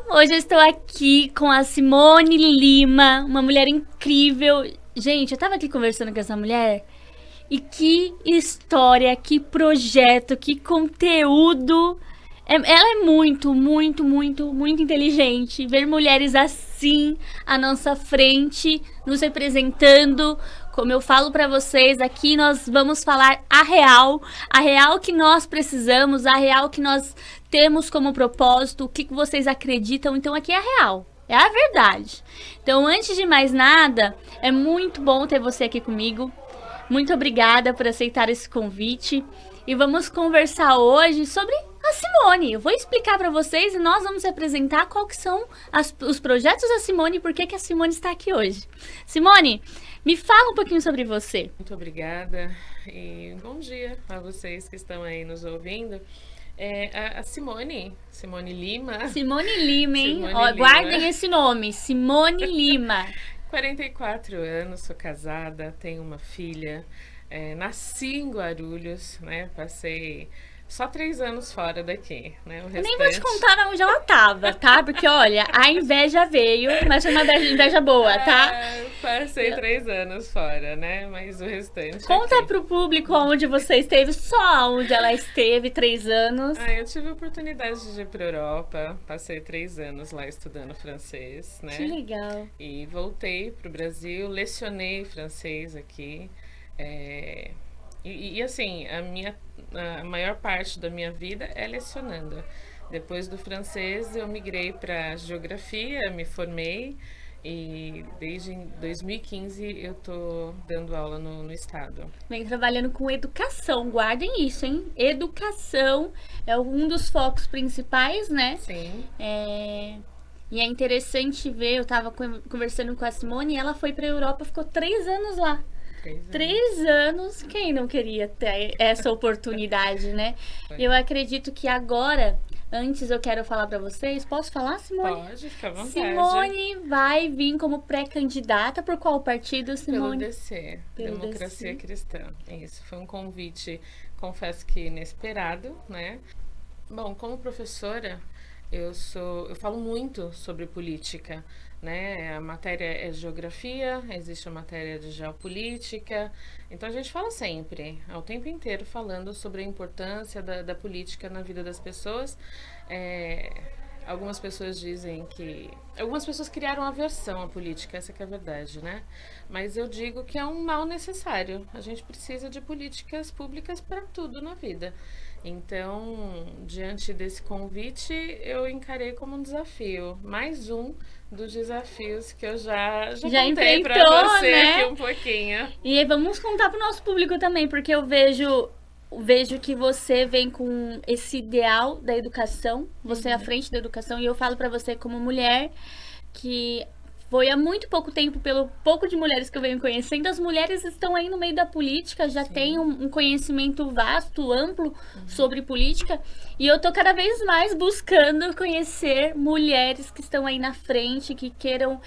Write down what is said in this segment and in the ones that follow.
Hoje eu estou aqui com a Simone Lima, uma mulher incrível. Gente, eu tava aqui conversando com essa mulher e que história, que projeto, que conteúdo. Ela é muito, muito, muito, muito inteligente. Ver mulheres assim à nossa frente, nos representando. Como eu falo pra vocês, aqui nós vamos falar a real que nós precisamos, a real que nós temos como propósito, o que vocês acreditam. Então aqui é a real, é a verdade. Então, antes de mais nada, é muito bom ter você aqui comigo. Muito obrigada por aceitar esse convite. E vamos conversar hoje sobre a Simone. Eu vou explicar para vocês e nós vamos apresentar qual que são os projetos da Simone e por que a Simone está aqui hoje. Simone, me fala um pouquinho sobre você. Muito obrigada e bom dia a vocês que estão aí nos ouvindo. A Simone Lima. Simone Lima, hein? Simone Ó, Lima. guardem esse nome, Simone Lima. 44 anos, sou casada, tenho uma filha, nasci em Guarulhos, né? Passei só 3 anos fora daqui, né? O Eu nem vou te restante... contar onde ela tava, tá? Porque, olha, a inveja veio, mas foi uma inveja boa, tá? Passei 3 anos fora, né? Mas o restante Conta aqui. pro público onde você esteve, só onde ela esteve, 3 anos. Eu tive a oportunidade de ir para Europa, passei 3 anos lá estudando francês, né? Que legal. E voltei para o Brasil, lecionei francês aqui. Assim, a maior parte da minha vida é lecionando. Depois do francês, eu migrei para geografia, me formei e desde 2015 eu tô dando aula no estado. Vem trabalhando com educação, guardem isso, hein? Educação é um dos focos principais, né? Sim. E é interessante ver, eu tava conversando com a Simone e ela foi pra Europa, ficou 3 anos lá. 3 anos. 3 anos, quem não queria ter essa oportunidade, né? Eu acredito que agora, antes eu quero falar pra vocês, posso falar, Simone? Pode, fica à vontade. Simone vai vir como pré-candidata por qual partido, Pelo Simone? DC, Pelo Democracia DC. Cristã. Isso, foi um convite, confesso que inesperado, né? Bom, como professora, eu falo muito sobre política, né? A matéria é geografia, existe a matéria de geopolítica, então a gente fala sempre, ao tempo inteiro, falando sobre a importância da política na vida das pessoas. Algumas pessoas dizem que... Algumas pessoas criaram aversão à política, essa que é a verdade, né? Mas eu digo que é um mal necessário. A gente precisa de políticas públicas para tudo na vida. Então, diante desse convite, eu encarei como um desafio. Mais um dos desafios que eu já contei para enfrentou, você, né? aqui um pouquinho. E aí vamos contar pro nosso público também, porque eu vejo que você vem com esse ideal da educação, você é à frente da educação, e eu falo pra você como mulher que foi há muito pouco tempo, pelo pouco de mulheres que eu venho conhecendo, as mulheres estão aí no meio da política, já têm um conhecimento vasto, amplo sobre política, e eu tô cada vez mais buscando conhecer mulheres que estão aí na frente, que queiram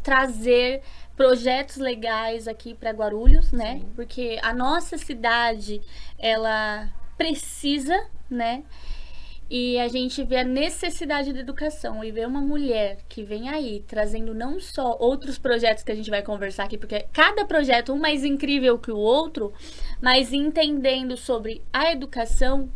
trazer projetos legais aqui para Guarulhos, né? Sim. Porque a nossa cidade, ela precisa, né? E a gente vê a necessidade da educação e ver uma mulher que vem aí trazendo não só outros projetos que a gente vai conversar aqui, porque cada projeto um mais incrível que o outro, mas entendendo sobre a educação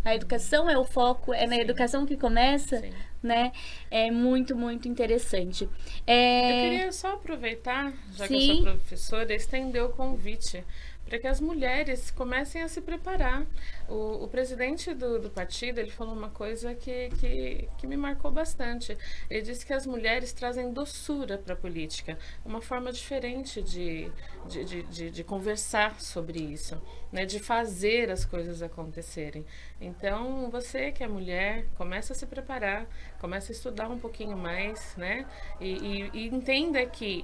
é o foco, é na educação que começa, Sim. né? É muito, muito interessante. Eu queria só aproveitar, já que eu Sim. sou professora, estender o convite para que as mulheres comecem a se preparar. O presidente do partido, ele falou uma coisa que me marcou bastante. Ele disse que as mulheres trazem doçura para a política, uma forma diferente de conversar sobre isso, né? De fazer as coisas acontecerem. Então, você que é mulher, começa a se preparar, começa a estudar um pouquinho mais, né? E entenda que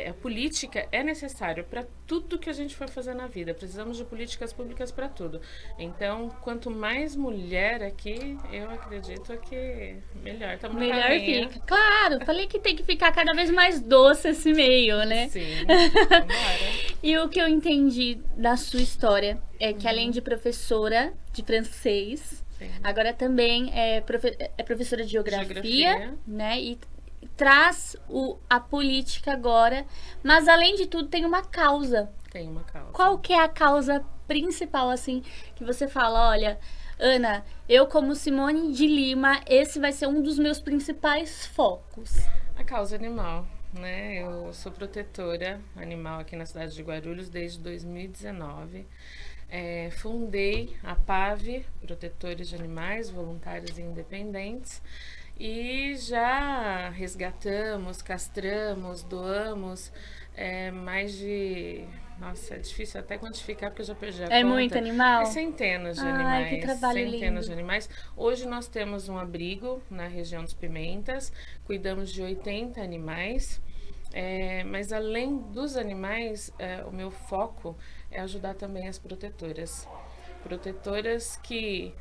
A política é necessário para tudo que a gente for fazer na vida. Precisamos de políticas públicas para tudo. Então, quanto mais mulher aqui, eu acredito que melhor. Estamos no Melhor caminho. fica. Claro, falei que tem que ficar cada vez mais doce esse meio, né? Sim, vambora. E o que eu entendi da sua história é que além de professora de francês, Sim. agora também é professora de geografia, né? E traz a política agora, mas além de tudo tem uma causa. Tem uma causa. Qual que é a causa principal, assim, que você fala, olha, Ana, eu como Simone de Lima, esse vai ser um dos meus principais focos. A causa animal, né? Eu sou protetora animal aqui na cidade de Guarulhos desde 2019. Fundei a PAV, Protetores de Animais Voluntários e Independentes, e já resgatamos, castramos, doamos mais de... Nossa, é difícil até quantificar porque eu já perdi a conta. É muito animal? Centenas de Ai, animais. que trabalho Centenas lindo. de animais. Hoje nós temos um abrigo na região dos Pimentas, cuidamos de 80 animais. Mas além dos animais, o meu foco é ajudar também as protetoras. Protetoras que,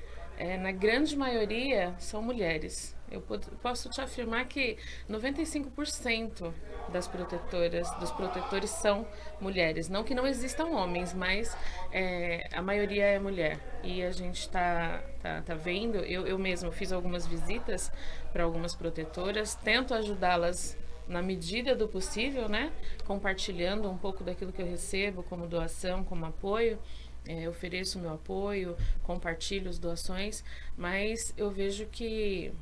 na grande maioria, são mulheres. Eu posso te afirmar que 95% das protetoras, dos protetores são mulheres. Não que não existam homens, mas a maioria é mulher. E a gente tá vendo, eu mesma fiz algumas visitas para algumas protetoras, tento ajudá-las na medida do possível, né? Compartilhando um pouco daquilo que eu recebo como doação, como apoio. Ofereço meu apoio, compartilho as doações, mas eu vejo que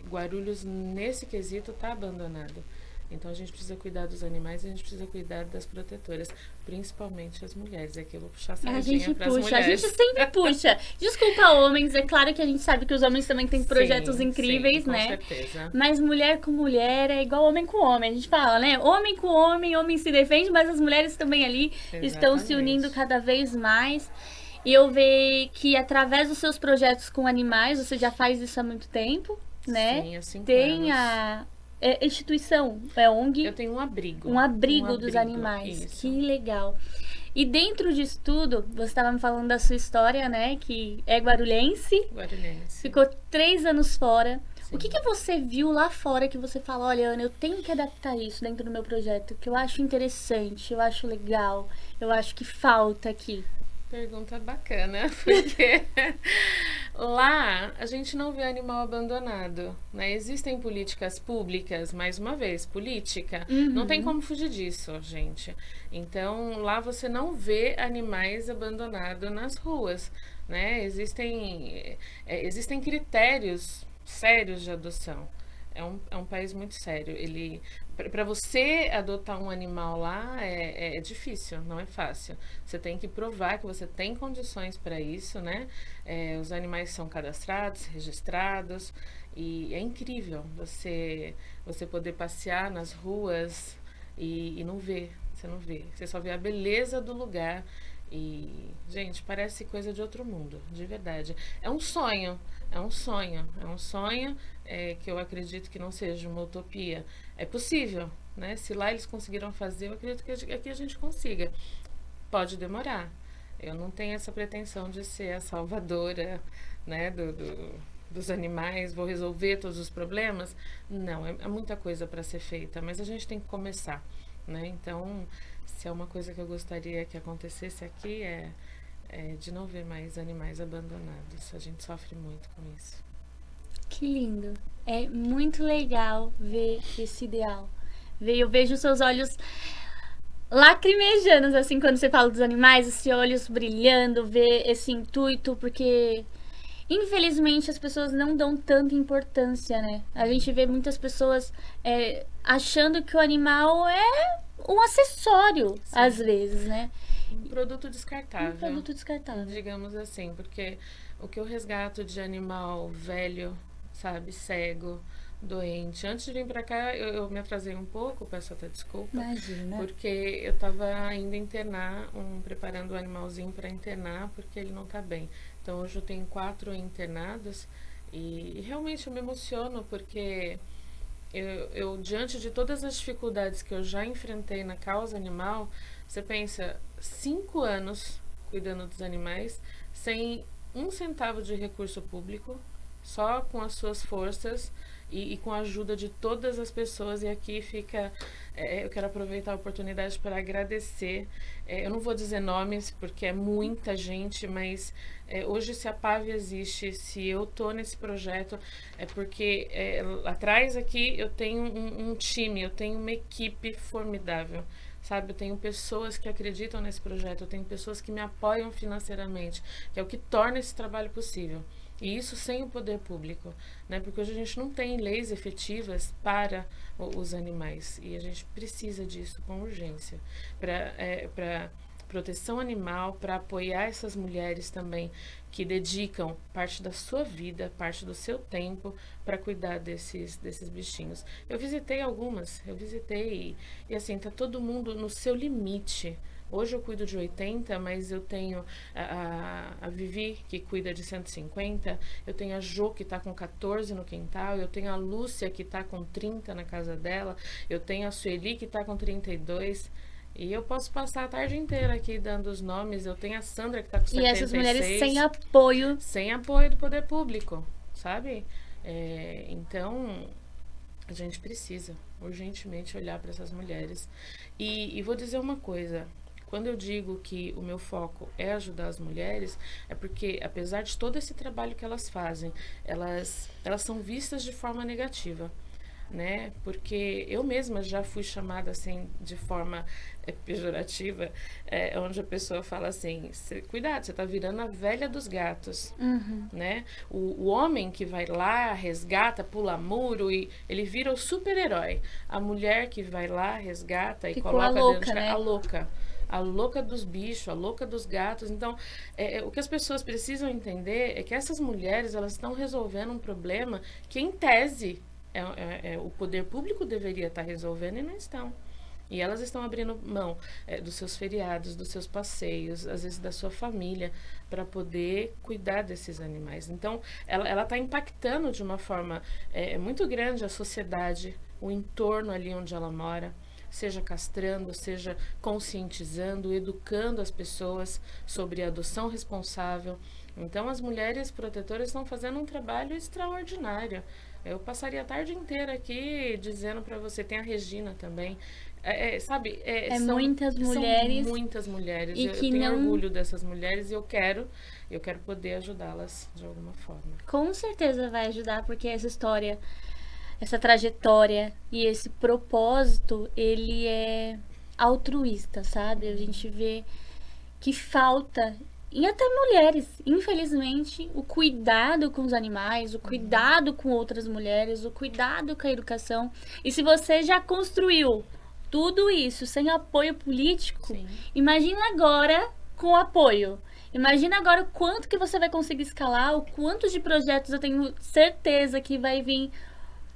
Guarulhos, nesse quesito, está abandonado. Então a gente precisa cuidar dos animais e a gente precisa cuidar das protetoras, principalmente as mulheres. Aqui eu vou puxar a sardinha para as mulheres. A gente sempre puxa. Desculpa, homens, é claro que a gente sabe que os homens também têm projetos incríveis, sim, né? Com certeza. Mas mulher com mulher é igual homem com homem. A gente fala, né? Homem com homem, homem se defende, mas as mulheres também ali estão se unindo cada vez mais. E eu vejo que através dos seus projetos com animais, você já faz isso há muito tempo, né? Sim, há 5 Tem anos. a instituição, ONG. Eu tenho um abrigo. Um abrigo dos animais. Isso. Que legal. E dentro disso tudo, você estava me falando da sua história, né? Que é guarulhense. Guarulhense. Ficou 3 anos fora. Sim. O que você viu lá fora que você fala, olha, Ana, eu tenho que adaptar isso dentro do meu projeto, que eu acho interessante, eu acho legal, eu acho que falta aqui? Pergunta bacana, porque lá a gente não vê animal abandonado, né? Existem políticas públicas, mais uma vez, política, não tem como fugir disso, gente. Então, lá você não vê animais abandonados nas ruas, né? Existem critérios sérios de adoção. É um país muito sério. Para você adotar um animal lá é difícil, não é fácil. Você tem que provar que você tem condições para isso, né? Os animais são cadastrados, registrados, e é incrível você poder passear nas ruas e não ver, você não vê. Você só vê a beleza do lugar. E, gente, parece coisa de outro mundo, de verdade. É um sonho, é um sonho, é um sonho que eu acredito que não seja uma utopia. É possível, né? Se lá eles conseguiram fazer, eu acredito que aqui a gente consiga. Pode demorar. Eu não tenho essa pretensão de ser a salvadora, né, dos animais, vou resolver todos os problemas. Não, é muita coisa para ser feita, mas a gente tem que começar, né? Então, se é uma coisa que eu gostaria que acontecesse aqui de não ver mais animais abandonados. A gente sofre muito com isso. Que lindo. É muito legal ver esse ideal. Eu vejo seus olhos lacrimejando, assim, quando você fala dos animais, esses olhos brilhando, ver esse intuito, porque infelizmente as pessoas não dão tanta importância, né? A gente vê muitas pessoas achando que o animal é um acessório, sim, às vezes, né? Um produto descartável. Um produto descartável. Digamos assim, porque o que eu resgato de animal velho, sabe, cego, doente. Antes de vir pra cá, eu me atrasei um pouco, peço até desculpa. Imagina. Porque eu tava indo internar, preparando o animalzinho para internar, porque ele não tá bem. Então hoje eu tenho 4 internados e realmente eu me emociono porque diante de todas as dificuldades que eu já enfrentei na causa animal, você pensa, 5 anos cuidando dos animais, sem um centavo de recurso público, só com as suas forças e com a ajuda de todas as pessoas. E aqui fica, eu quero aproveitar a oportunidade para agradecer. Eu não vou dizer nomes, porque é muita gente, mas hoje, se a PAV existe, se eu tô nesse projeto, é porque atrás aqui eu tenho um time, eu tenho uma equipe formidável. Sabe, eu tenho pessoas que acreditam nesse projeto, eu tenho pessoas que me apoiam financeiramente, que é o que torna esse trabalho possível. E isso sem o poder público, né? Porque hoje a gente não tem leis efetivas para os animais e a gente precisa disso com urgência para proteção animal, para apoiar essas mulheres também que dedicam parte da sua vida, parte do seu tempo para cuidar desses bichinhos. Eu visitei algumas, e assim, tá todo mundo no seu limite. Hoje eu cuido de 80, mas eu tenho a Vivi, que cuida de 150, eu tenho a Jo, que está com 14 no quintal, eu tenho a Lúcia, que está com 30 na casa dela, eu tenho a Sueli, que está com 32. E eu posso passar a tarde inteira aqui dando os nomes. Eu tenho a Sandra, que está com 76. E essas mulheres sem apoio. Sem apoio do poder público, sabe? Então, a gente precisa urgentemente olhar para essas mulheres. E vou dizer uma coisa. Quando eu digo que o meu foco é ajudar as mulheres, é porque, apesar de todo esse trabalho que elas fazem, elas são vistas de forma negativa, né? Porque eu mesma já fui chamada assim de forma pejorativa, onde a pessoa fala assim, cuidado, você tá virando a velha dos gatos, né? O homem que vai lá, resgata, pula muro e ele vira o super-herói. A mulher que vai lá, resgata e Ficou coloca a louca, dentro, né? a louca dos bichos, a louca dos gatos. Então, o que as pessoas precisam entender é que essas mulheres, elas estão resolvendo um problema que, em tese, o poder público deveria estar resolvendo e não estão. E elas estão abrindo mão dos seus feriados, dos seus passeios, às vezes da sua família, para poder cuidar desses animais. Então, ela está impactando de uma forma muito grande a sociedade, o entorno ali onde ela mora, seja castrando, seja conscientizando, educando as pessoas sobre a adoção responsável. Então, as mulheres protetoras estão fazendo um trabalho extraordinário. Eu passaria a tarde inteira aqui dizendo para você, tem a Regina também. Sabe? Muitas mulheres. São muitas mulheres. E eu que tenho não... orgulho dessas mulheres e eu quero poder ajudá-las de alguma forma. Com certeza vai ajudar, porque essa história, essa trajetória e esse propósito, ele é altruísta, sabe? A gente vê que falta, e até mulheres, infelizmente, o cuidado com os animais, o cuidado com outras mulheres, o cuidado com a educação. E se você já construiu tudo isso sem apoio político, Sim. Imagina agora com apoio. Imagina agora o quanto que você vai conseguir escalar, o quanto de projetos eu tenho certeza que vai vir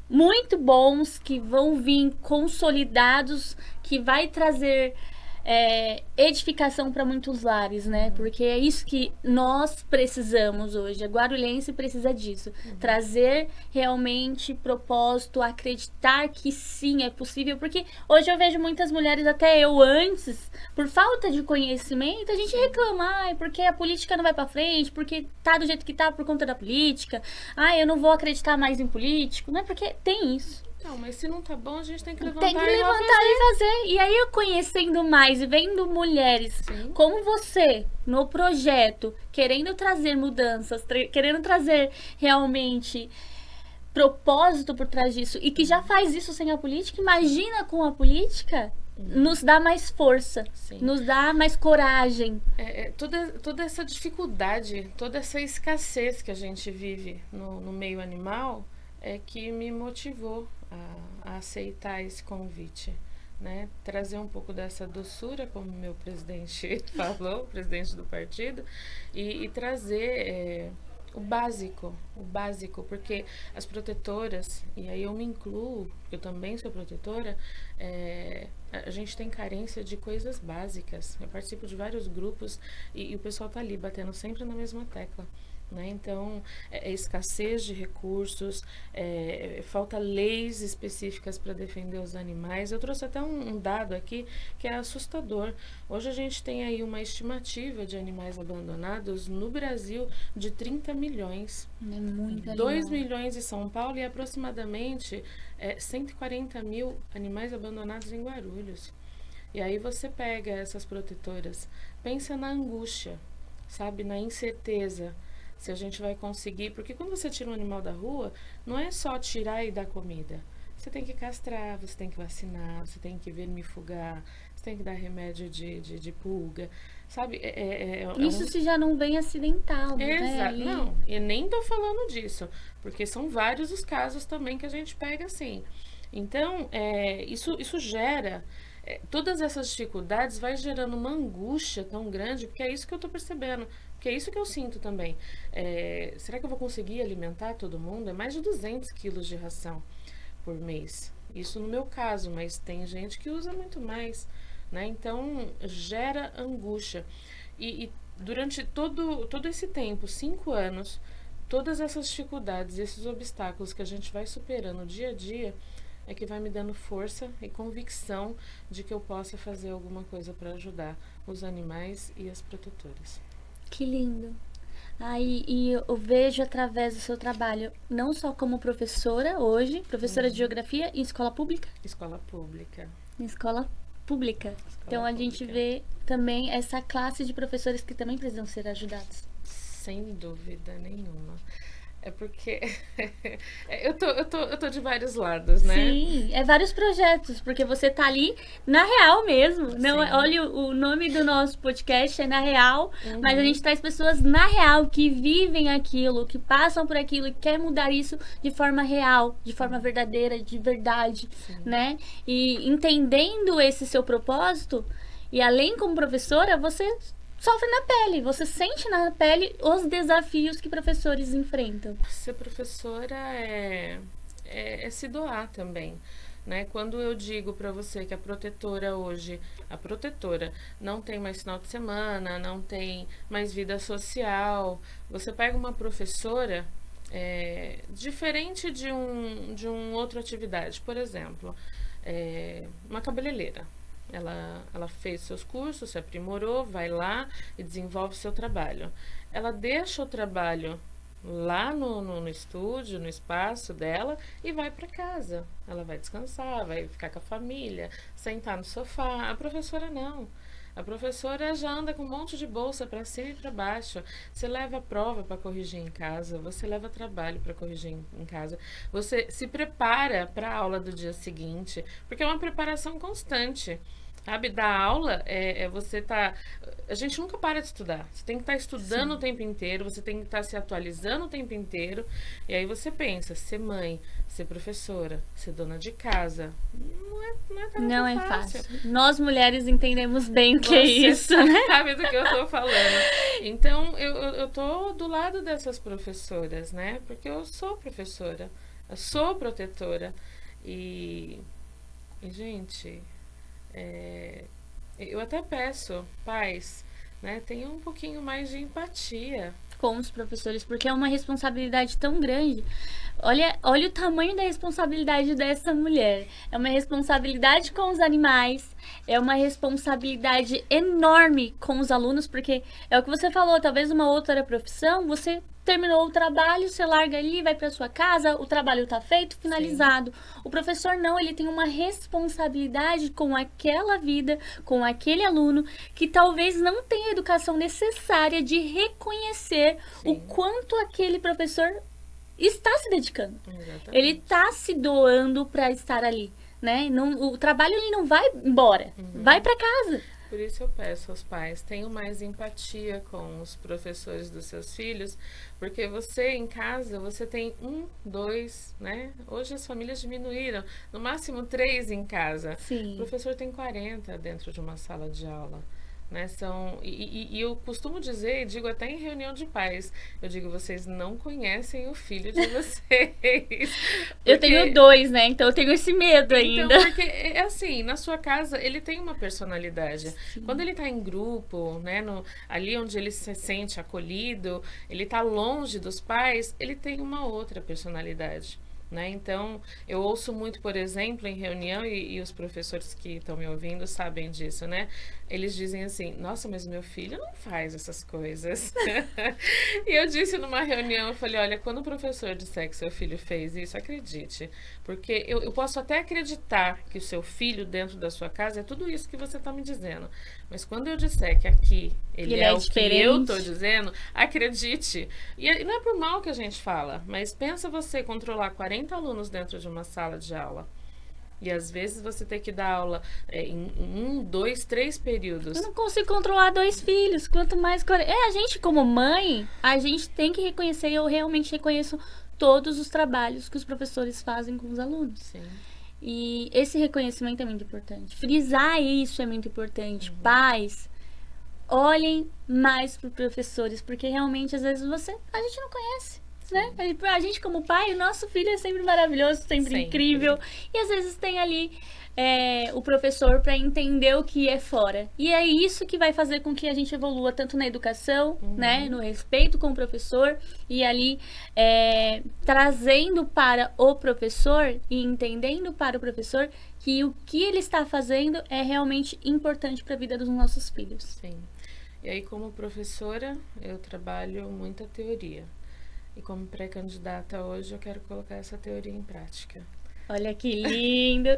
muito bons, que vão vir consolidados, que vai trazer edificação para muitos lares, né? Porque é isso que nós precisamos hoje. A Guarulhense precisa disso. Trazer realmente propósito, acreditar que sim, é possível. Porque hoje eu vejo muitas mulheres, até eu antes, por falta de conhecimento, a gente reclama, porque a política não vai para frente, porque tá do jeito que tá por conta da política. Eu não vou acreditar mais em político. Não é porque tem isso. Não, mas se não tá bom, a gente tem que levantar, e fazer. E aí, eu conhecendo mais e vendo mulheres Sim. como você, no projeto, querendo trazer mudanças, querendo trazer realmente propósito por trás disso, e que já faz isso sem a política, imagina com a política, nos dá mais força, Sim. nos dá mais coragem. Toda essa dificuldade, toda essa escassez que a gente vive no meio animal é que me motivou a aceitar esse convite, né? Trazer um pouco dessa doçura, como meu presidente falou, o presidente do partido, e trazer o básico, porque as protetoras, e aí eu me incluo, eu também sou protetora, a gente tem carência de coisas básicas. Eu participo de vários grupos e o pessoal tá ali batendo sempre na mesma tecla. né? Então, é escassez de recursos, falta leis específicas para defender os animais. Eu trouxe até um dado aqui que é assustador. Hoje a gente tem aí uma estimativa de animais abandonados no Brasil de 30 milhões. É muito 2 animal. milhões em São Paulo e aproximadamente 140 mil animais abandonados em Guarulhos. E aí você pega essas protetoras, pensa na angústia, sabe, na incerteza, se a gente vai conseguir, porque quando você tira um animal da rua, não é só tirar e dar comida. Você tem que castrar, você tem que vacinar, você tem que vermifugar, você tem que dar remédio de pulga, sabe? Isso se já não vem acidentado, né? Exato. Não, e nem tô falando disso, porque são vários os casos também que a gente pega assim. Então, isso gera, todas essas dificuldades vai gerando uma angústia tão grande, porque é isso que eu tô percebendo, porque é isso que eu sinto também. Será que eu vou conseguir alimentar todo mundo? É mais de 200 quilos de ração por mês. Isso no meu caso, mas tem gente que usa muito mais, né? Então, gera angústia. E durante todo esse tempo, 5 anos, todas essas dificuldades, esses obstáculos que a gente vai superando dia a dia, é que vai me dando força e convicção de que eu possa fazer alguma coisa para ajudar os animais e as protetoras. Que lindo. E eu vejo através do seu trabalho, não só como professora hoje, professora de geografia em escola pública? Escola pública. Em escola pública. Então a gente vê também essa classe de professores que também precisam ser ajudados. Sem dúvida nenhuma. É porque eu tô de vários lados, né? Sim, vários projetos, porque você tá ali na real mesmo. Não, olha, o nome do nosso podcast é Na Real, mas a gente traz pessoas na real que vivem aquilo, que passam por aquilo e quer mudar isso de forma real, de forma verdadeira, de verdade, né? E entendendo esse seu propósito, e além como professora, você sofre na pele, você sente na pele os desafios que professores enfrentam. Ser professora é se doar também, né? Quando eu digo para você que a protetora hoje, a protetora não tem mais final de semana, não tem mais vida social, você pega uma professora diferente de uma outra atividade, por exemplo, uma cabeleireira. Ela fez seus cursos, se aprimorou, vai lá e desenvolve seu trabalho. Ela deixa o trabalho lá no estúdio, no espaço dela e vai para casa. Ela vai descansar, vai ficar com a família, sentar no sofá. A professora não. A professora já anda com um monte de bolsa para cima e para baixo. Você leva a prova para corrigir em casa, você leva trabalho para corrigir em casa, você se prepara para a aula do dia seguinte, porque é uma preparação constante. Sabe, da aula, você tá... A gente nunca para de estudar. Você tem que estar estudando o tempo inteiro, você tem que estar se atualizando o tempo inteiro. E aí você pensa, ser mãe, ser professora, ser dona de casa, não é fácil. Nós mulheres entendemos bem o que é isso, né? Sabe do que eu tô falando. Então, eu tô do lado dessas professoras, né? Porque eu sou professora, eu sou protetora. E gente... eu até peço, pais, né, tenham um pouquinho mais de empatia com os professores, porque é uma responsabilidade tão grande. Olha o tamanho da responsabilidade dessa mulher. É uma responsabilidade com os animais, é uma responsabilidade enorme com os alunos, porque é o que você falou, talvez uma outra profissão, você terminou o trabalho, você larga ali, vai para sua casa, o trabalho tá feito, finalizado. Sim. O professor não, ele tem uma responsabilidade com aquela vida, com aquele aluno, que talvez não tenha a educação necessária de reconhecer Sim. o quanto aquele professor está se dedicando. Exatamente. Ele está se doando para estar ali, né? Não, o trabalho ele não vai embora, vai para casa. Por isso eu peço aos pais, tenham mais empatia com os professores dos seus filhos, porque você em casa, você tem 1, 2, né? Hoje as famílias diminuíram, no máximo 3 em casa. Sim. O professor tem 40 dentro de uma sala de aula, né? E eu costumo dizer, digo até em reunião de pais, eu digo, vocês não conhecem o filho de vocês. Eu tenho 2, né? Então eu tenho esse medo ainda. Então, porque é assim, na sua casa ele tem uma personalidade. Sim. Quando ele tá em grupo, né, ali onde ele se sente acolhido, ele tá longe dos pais, ele tem uma outra personalidade. Né? Então, eu ouço muito, por exemplo, em reunião, e os professores que estão me ouvindo sabem disso, né? Eles dizem assim, nossa, mas meu filho não faz essas coisas. E eu disse numa reunião, eu falei, olha, quando o professor disser que seu filho fez isso, acredite. Porque eu posso até acreditar que o seu filho dentro da sua casa é tudo isso que você está me dizendo. Mas quando eu disser que aqui ele é o diferente. que eu estou dizendo, acredite. E não é por mal que a gente fala, mas pensa você controlar 40 alunos dentro de uma sala de aula. E às vezes você tem que dar aula em 1, 2, 3 períodos. Eu não consigo controlar 2 filhos, quanto mais... a gente como mãe, a gente tem que reconhecer, eu realmente reconheço todos os trabalhos que os professores fazem com os alunos. Sim. E esse reconhecimento é muito importante. Frisar isso é muito importante. Pais, olhem mais para os professores, porque realmente às vezes a gente não conhece. Né? A gente como pai, o nosso filho é sempre maravilhoso, sempre incrível. E às vezes tem ali o professor para entender o que é fora. E é isso que vai fazer com que a gente evolua tanto na educação, né? No respeito com o professor e ali trazendo para o professor e entendendo para o professor que o que ele está fazendo é realmente importante para a vida dos nossos filhos. Sim. E aí, como professora, eu trabalho muita teoria. E como pré-candidata hoje, eu quero colocar essa teoria em prática. Olha que lindo!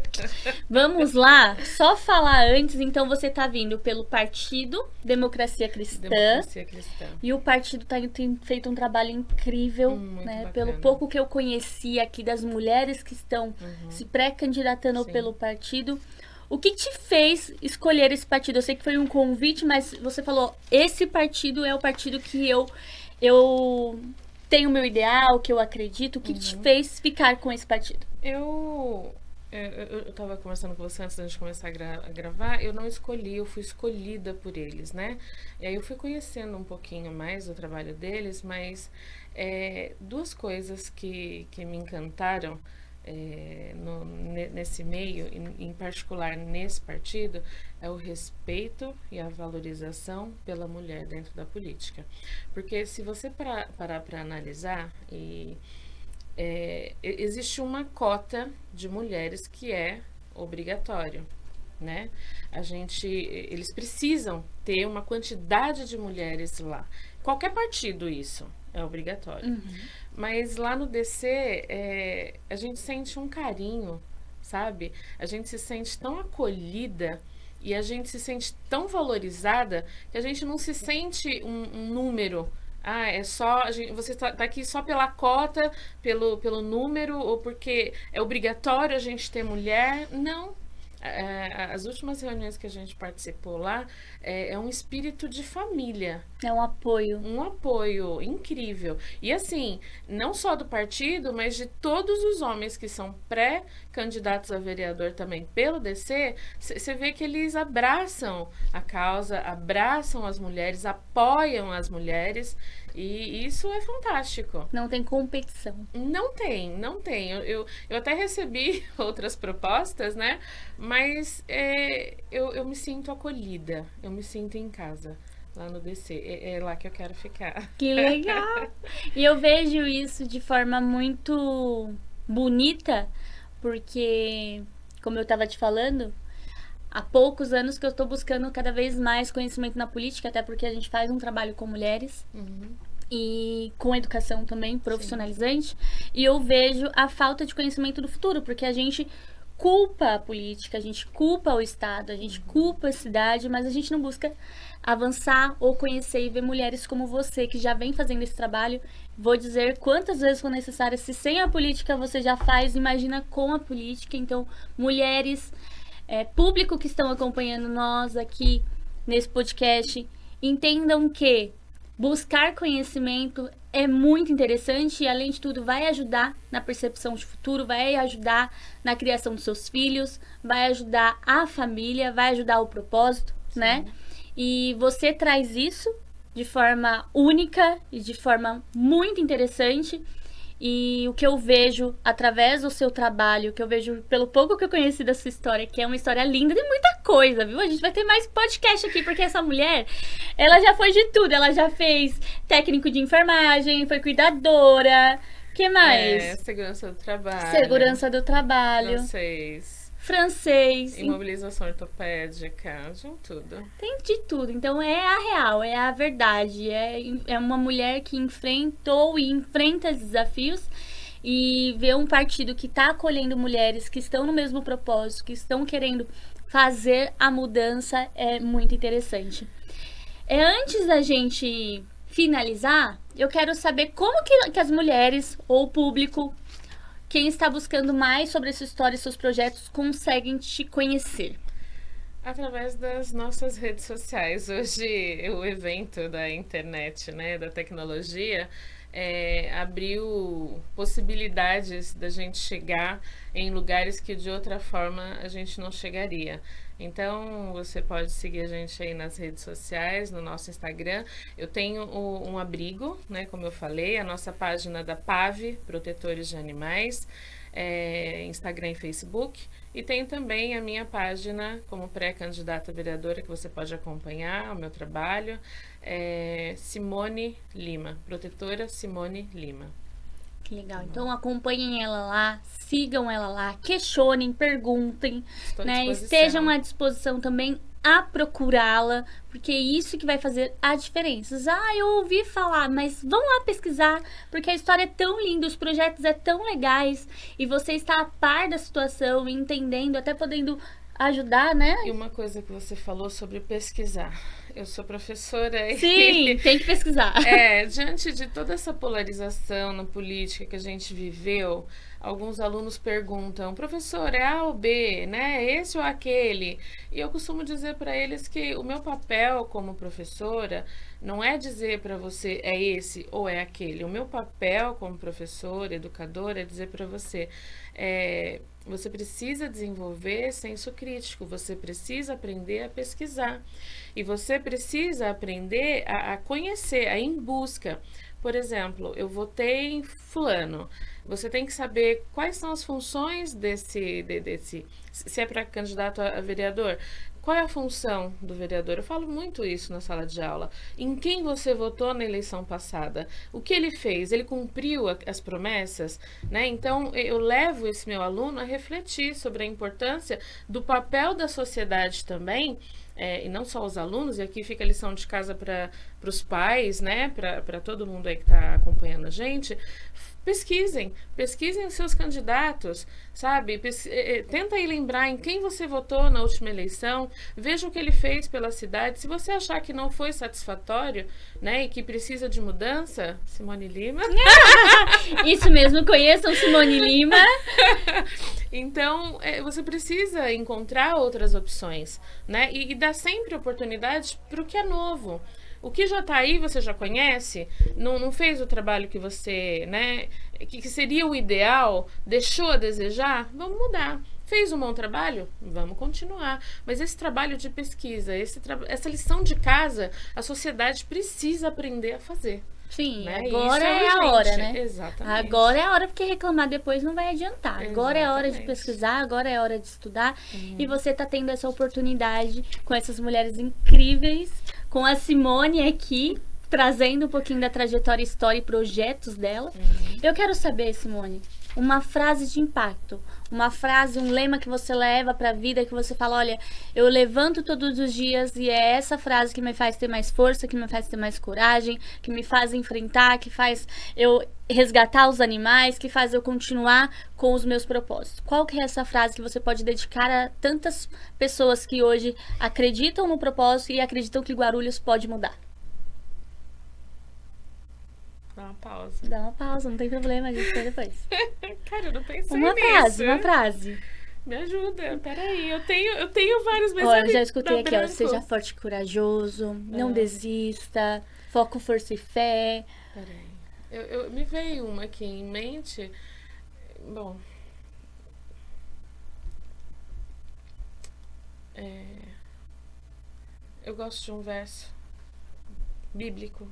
Vamos lá, só falar antes, então você está vindo pelo Partido Democracia Cristã. Democracia Cristã. E o partido tem feito um trabalho incrível, né? Bacana. Pelo pouco que eu conheci aqui das mulheres que estão se pré-candidatando pelo partido. O que te fez escolher esse partido? Eu sei que foi um convite, mas você falou, esse partido é o partido que eu tenho o meu ideal, que eu acredito. O que te fez ficar com esse partido? Eu estava conversando com você antes da gente começar a gravar. Eu não escolhi, eu fui escolhida por eles, né? E aí eu fui conhecendo um pouquinho mais do trabalho deles, mas 2 coisas que me encantaram nesse meio, em particular nesse partido, é o respeito e a valorização pela mulher dentro da política. Porque se você parar para analisar, existe uma cota de mulheres que é obrigatório, né? Eles precisam ter uma quantidade de mulheres lá. Qualquer partido isso é obrigatório. Mas lá no DC, a gente sente um carinho, sabe? A gente se sente tão acolhida e a gente se sente tão valorizada que a gente não se sente um número. É só... você tá aqui só pela cota, pelo número, ou porque é obrigatório a gente ter mulher. Não. As últimas reuniões que a gente participou lá é um espírito de família. É um apoio. Um apoio incrível. E assim, não só do partido, mas de todos os homens que são pré-candidatos a vereador também pelo DC, você vê que eles abraçam a causa, abraçam as mulheres, apoiam as mulheres. E isso é fantástico. Não tem competição. Não tem. Eu até recebi outras propostas, né? Mas eu me sinto acolhida, eu me sinto em casa lá no DC. É lá que eu quero ficar. Que legal! E eu vejo isso de forma muito bonita, porque, como eu estava te falando, há poucos anos que eu estou buscando cada vez mais conhecimento na política, até porque a gente faz um trabalho com mulheres. E com educação também, profissionalizante. Sim. E eu vejo a falta de conhecimento do futuro, porque a gente culpa a política, a gente culpa o Estado, a gente culpa a cidade, mas a gente não busca avançar ou conhecer e ver mulheres como você, que já vem fazendo esse trabalho. Vou dizer quantas vezes for necessário, se sem a política você já faz, imagina com a política. Então, mulheres, público que estão acompanhando nós aqui nesse podcast, entendam que buscar conhecimento é muito interessante e, além de tudo, vai ajudar na percepção de futuro, vai ajudar na criação dos seus filhos, vai ajudar a família, vai ajudar o propósito, né? E você traz isso de forma única e de forma muito interessante. E o que eu vejo através do seu trabalho, o que eu vejo pelo pouco que eu conheci da sua história, que é uma história linda de muita coisa, viu? A gente vai ter mais podcast aqui, porque essa mulher, ela já foi de tudo. Ela já fez técnico de enfermagem, foi cuidadora. Que mais? Segurança do trabalho. Segurança do trabalho. Francês. Imobilização ortopédica, de tudo. Tem de tudo. Então é a real, é a verdade. É uma mulher que enfrentou e enfrenta desafios. E ver um partido que está acolhendo mulheres que estão no mesmo propósito, que estão querendo fazer a mudança, é muito interessante. Antes da gente finalizar, eu quero saber como que as mulheres ou o público, quem está buscando mais sobre essa história e seus projetos, conseguem te conhecer. Através das nossas redes sociais. Hoje, o evento da internet, né, da tecnologia, abriu possibilidades da gente chegar em lugares que de outra forma a gente não chegaria. Então, você pode seguir a gente aí nas redes sociais, no nosso Instagram. Eu tenho um abrigo, né, como eu falei, a nossa página da PAV, Protetores de Animais, Instagram e Facebook. E tenho também a minha página como pré-candidata a vereadora, que você pode acompanhar o meu trabalho, Simone Lima, protetora Simone Lima. Que legal. Então acompanhem ela lá, sigam ela lá, questionem, perguntem, né? Estejam à disposição também a procurá-la, porque é isso que vai fazer a diferença. Eu ouvi falar, mas vão lá pesquisar, porque a história é tão linda, os projetos é tão legais, e você está a par da situação, entendendo, até podendo ajudar, né? E uma coisa que você falou sobre pesquisar. Eu sou professora. Sim, tem que pesquisar. Diante de toda essa polarização na política que a gente viveu, alguns alunos perguntam, professor, é A ou B, né? Esse ou aquele? E eu costumo dizer para eles que o meu papel como professora não é dizer para você é esse ou é aquele. O meu papel como professora, educadora, é dizer para você, você precisa desenvolver senso crítico, você precisa aprender a pesquisar e você precisa aprender a conhecer, a ir em busca. Por exemplo, eu votei em fulano. Você tem que saber quais são as funções desse se é para candidato a vereador, qual é a função do vereador? Eu falo muito isso na sala de aula. Em quem você votou na eleição passada? O que ele fez? Ele cumpriu as promessas? Né? Então, eu levo esse meu aluno a refletir sobre a importância do papel da sociedade também, e não só os alunos, e aqui fica a lição de casa para os pais, né? Para todo mundo aí que está acompanhando a gente. Pesquisem os seus candidatos, sabe? Tenta aí lembrar em quem você votou na última eleição, veja o que ele fez pela cidade. Se você achar que não foi satisfatório, né, e que precisa de mudança, Simone Lima. Isso mesmo, conheçam Simone Lima. Então, você precisa encontrar outras opções, né? E dar sempre oportunidade para o que é novo. O que já está aí, você já conhece, não fez o trabalho que você, né, que seria o ideal, deixou a desejar, vamos mudar. Fez um bom trabalho? Vamos continuar. Mas esse trabalho de pesquisa, essa lição de casa, a sociedade precisa aprender a fazer. Sim, né? Agora é a hora, né? Exatamente. Agora é a hora, porque reclamar depois não vai adiantar. Agora é a hora de Exatamente. pesquisar, agora é a hora de estudar. E você tá tendo essa oportunidade com essas mulheres incríveis, com a Simone aqui, trazendo um pouquinho da trajetória, história e projetos dela. Eu quero saber, Simone, uma frase de impacto, uma frase, um lema que você leva pra vida, que você fala, olha, eu levanto todos os dias e é essa frase que me faz ter mais força, que me faz ter mais coragem, que me faz enfrentar, que faz eu resgatar os animais, que faz eu continuar com os meus propósitos. Qual que é essa frase que você pode dedicar a tantas pessoas que hoje acreditam no propósito e acreditam que Guarulhos pode mudar? Dá uma pausa. Dá uma pausa, não tem problema, a gente faz depois. Cara, eu não pensei Uma nisso. frase. Me ajuda, peraí, eu tenho vários, mas Olha, eu já escutei aqui, ó, branco. seja forte e corajoso, não desista, foco, força e fé. Peraí, me veio uma aqui em mente, bom, eu gosto de um verso bíblico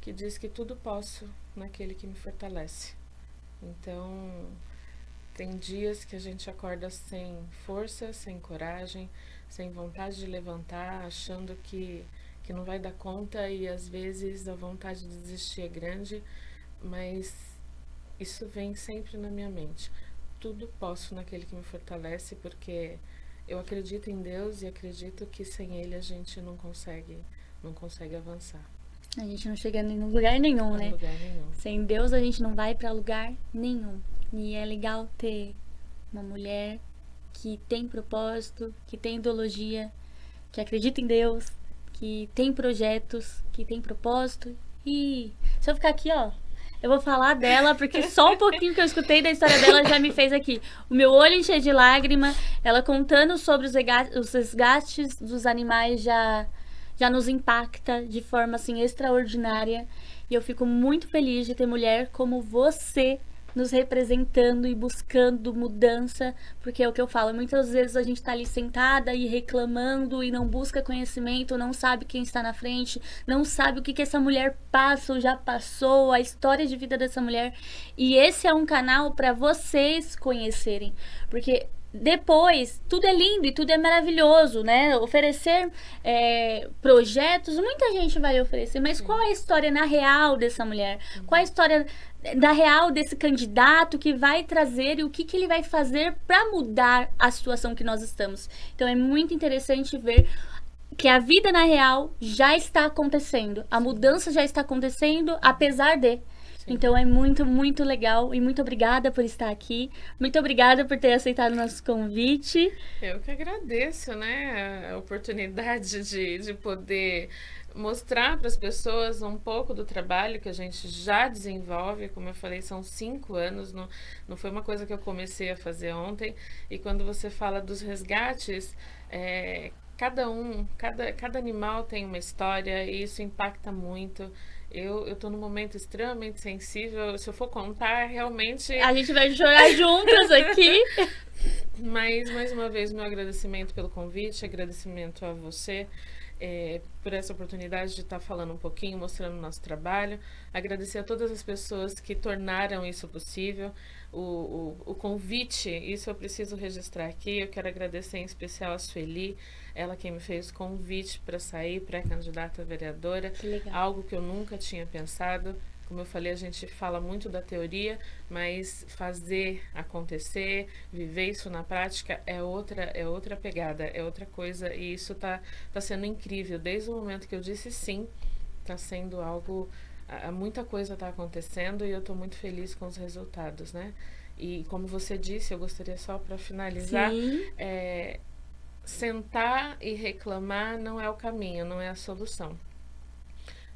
que diz que tudo posso naquele que me fortalece. Então, tem dias que a gente acorda sem força, sem coragem, sem vontade de levantar, achando que não vai dar conta, e às vezes a vontade de desistir é grande, mas isso vem sempre na minha mente. Tudo posso naquele que me fortalece, porque eu acredito em Deus e acredito que sem Ele a gente não consegue avançar. A gente não chega em lugar nenhum, né? Lugar nenhum. Sem Deus a gente não vai pra lugar nenhum. E é legal ter uma mulher que tem propósito, que tem ideologia, que acredita em Deus, que tem projetos, que tem propósito. E se eu ficar aqui, ó, eu vou falar dela, porque só um pouquinho que eu escutei da história dela já me fez aqui o meu olho encher de lágrima. Ela contando sobre os resgates dos animais já nos impacta de forma assim extraordinária. E eu fico muito feliz de ter mulher como você nos representando e buscando mudança, porque é o que eu falo, muitas vezes a gente tá ali sentada e reclamando e não busca conhecimento, não sabe quem está na frente, não sabe o que essa mulher passa ou já passou, a história de vida dessa mulher. E esse é um canal para vocês conhecerem, porque depois, tudo é lindo e tudo é maravilhoso, né? Oferecer projetos, muita gente vai oferecer, mas qual é a história na real dessa mulher? Qual é a história da real desse candidato que vai trazer e o que ele vai fazer para mudar a situação que nós estamos? Então é muito interessante ver que a vida na real já está acontecendo, a mudança já está acontecendo, apesar de... Então é muito, muito legal e muito obrigada por estar aqui. Muito obrigada por ter aceitado o nosso convite. Eu que agradeço, né, a oportunidade de poder mostrar para as pessoas um pouco do trabalho que a gente já desenvolve. Como eu falei, são 5 anos, não foi uma coisa que eu comecei a fazer ontem. E quando você fala dos resgates, cada animal tem uma história e isso impacta muito. Eu tô num momento extremamente sensível. Se eu for contar, realmente... A gente vai chorar juntas aqui. Mas, mais uma vez, meu agradecimento pelo convite, agradecimento a você por essa oportunidade de estar falando um pouquinho, mostrando o nosso trabalho. Agradecer a todas as pessoas que tornaram isso possível. O convite, isso eu preciso registrar aqui. Eu quero agradecer em especial a Sueli, ela quem me fez o convite para sair pré-candidata a vereadora, algo que eu nunca tinha pensado. Como eu falei, a gente fala muito da teoria, mas fazer acontecer, viver isso na prática é outra pegada, é outra coisa, e isso tá sendo incrível. Desde o momento que eu disse sim, tá sendo algo, muita coisa tá acontecendo e eu tô muito feliz com os resultados, né? E como você disse, eu gostaria só para finalizar, sentar e reclamar não é o caminho, não é a solução.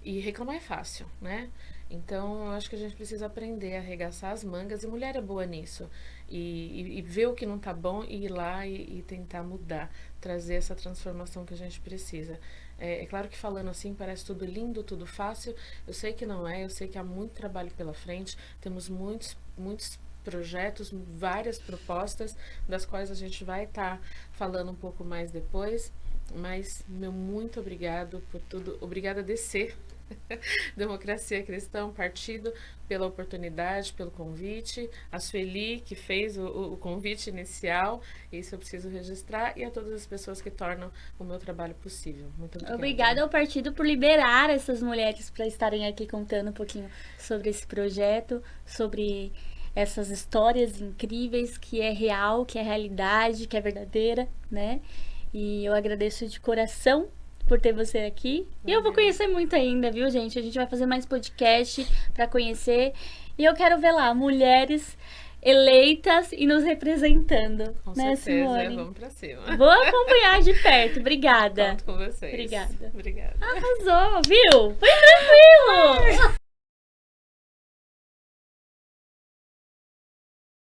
E reclamar é fácil, né? Então, eu acho que a gente precisa aprender a arregaçar as mangas, e mulher é boa nisso. E ver o que não tá bom e ir lá e tentar mudar, trazer essa transformação que a gente precisa. É claro que falando assim parece tudo lindo, tudo fácil. Eu sei que não é, eu sei que há muito trabalho pela frente, temos muitos projetos, várias propostas, das quais a gente vai estar falando um pouco mais depois. Mas, meu muito obrigado por tudo. Obrigada a DC, Democracia Cristã, partido, pela oportunidade, pelo convite. A Sueli, que fez o convite inicial. Isso eu preciso registrar. E a todas as pessoas que tornam o meu trabalho possível. Muito obrigada. Obrigada ao partido por liberar essas mulheres para estarem aqui contando um pouquinho sobre esse projeto, sobre essas histórias incríveis, que é real, que é realidade, que é verdadeira, né? E eu agradeço de coração por ter você aqui. E eu vou conhecer muito ainda, viu, gente? A gente vai fazer mais podcast para conhecer. E eu quero ver lá mulheres eleitas e nos representando. Com né, certeza, Simone? Vamos pra cima. Vou acompanhar de perto. Obrigada. Conto com vocês. Obrigada. Obrigada. Arrasou, viu? Foi tranquilo.